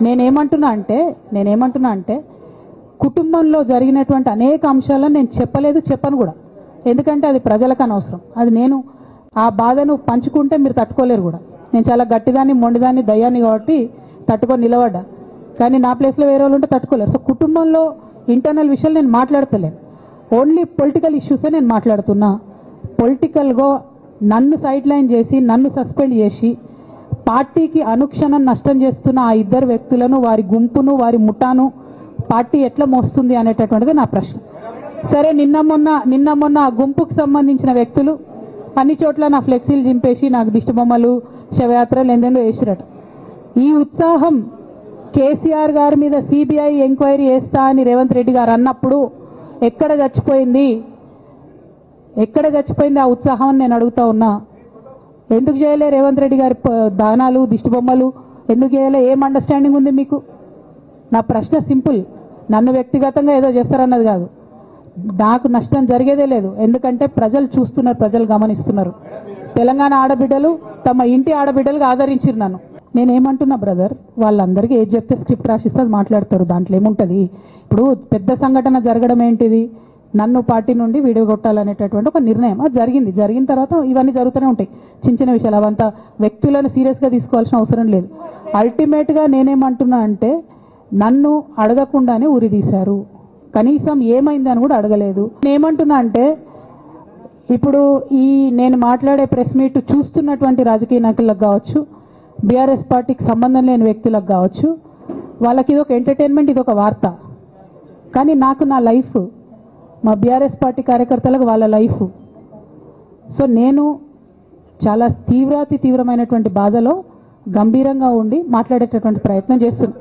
నేనేమంటున్నా అంటే కుటుంబంలో జరిగినటువంటి అనేక అంశాలను నేను చెప్పను కూడా. ఎందుకంటే అది ప్రజలకు అనవసరం. అది నేను ఆ బాధను పంచుకుంటే మీరు తట్టుకోలేరు కూడా. నేను చాలా గట్టిదాన్ని, మొండిదాన్ని, దయ్యాన్ని కాబట్టి తట్టుకొని నిలబడ్డా. కానీ నా ప్లేస్లో వేరే వాళ్ళు ఉంటే తట్టుకోలేరు. సో కుటుంబంలో ఇంటర్నల్ విషయాలు నేను మాట్లాడతలేను. ఓన్లీ పొలిటికల్ ఇష్యూసే నేను మాట్లాడుతున్నా. పొలిటికల్గా నన్ను సైడ్ లైన్ చేసి, నన్ను సస్పెండ్ చేసి, పార్టీకి అనుక్షణం నష్టం చేస్తున్న ఆ ఇద్దరు వ్యక్తులను, వారి గుంపును, వారి ముఠాను పార్టీ ఎట్లా మోస్తుంది అనేటటువంటిది నా ప్రశ్న. సరే, నిన్న మొన్న ఆ గుంపుకు సంబంధించిన వ్యక్తులు అన్ని చోట్ల నా ఫ్లెక్సీలు చింపేసి నాకు దిష్టిబొమ్మలు, శవయాత్రలు ఎందెందో వేసిరట. ఈ ఉత్సాహం కేసీఆర్ గారి మీద సిబిఐ ఎంక్వైరీ చేస్తా అని రేవంత్ రెడ్డి గారు అన్నప్పుడు ఎక్కడ చచ్చిపోయింది ఆ ఉత్సాహం అని నేను అడుగుతా ఉన్నా. ఎందుకు చేయలే రేవంత్ రెడ్డి గారి దానాలు, దిష్టిబొమ్మలు ఎందుకు చేయలే? ఏం అండర్స్టాండింగ్ ఉంది మీకు? నా ప్రశ్న సింపుల్. నన్ను వ్యక్తిగతంగా ఏదో చేస్తారన్నది కాదు. నాకు నష్టం జరిగేదే లేదు. ఎందుకంటే ప్రజలు చూస్తున్నారు, ప్రజలు గమనిస్తున్నారు. తెలంగాణ ఆడబిడ్డలు తమ ఇంటి ఆడబిడ్డలుగా ఆదరించారు నన్ను. నేనేమంటున్నా బ్రదర్, వాళ్ళందరికీ ఏది చెప్తే స్క్రిప్ట్ రాసిస్తే అది మాట్లాడతారు. దాంట్లో ఏముంటుంది? ఇప్పుడు పెద్ద సంఘటన జరగడం ఏంటిది? నన్ను పార్టీ నుండి విడగొట్టాలనేటటువంటి ఒక నిర్ణయం అది జరిగింది. జరిగిన తర్వాత ఇవన్నీ జరుగుతూనే ఉంటాయి, చిన్న చిన్న విషయాలు. అవంతా వ్యక్తులను సీరియస్గా తీసుకోవాల్సిన అవసరం లేదు. అల్టిమేట్గా నేనేమంటున్నా అంటే, నన్ను అడగకుండానే ఉరిదీశారు. కనీసం ఏమైంది అని కూడా అడగలేదు. నేనేమంటున్నా అంటే, ఇప్పుడు నేను మాట్లాడే ప్రెస్ మీట్ చూస్తున్నటువంటి రాజకీయ నాయకులకు కావచ్చు, బీఆర్ఎస్ పార్టీకి సంబంధం లేని వ్యక్తులకు కావచ్చు, వాళ్ళకి ఇదొక ఎంటర్టైన్మెంట్, ఇదొక వార్త. కానీ నాకు నా లైఫ్, మా బీఆర్ఎస్ పార్టీ కార్యకర్తలకు వాళ్ళ లైఫ్. సో నేను చాలా తీవ్రమైనటువంటి బాధలో గంభీరంగా ఉండి మాట్లాడేటటువంటి ప్రయత్నం చేస్తున్నాను.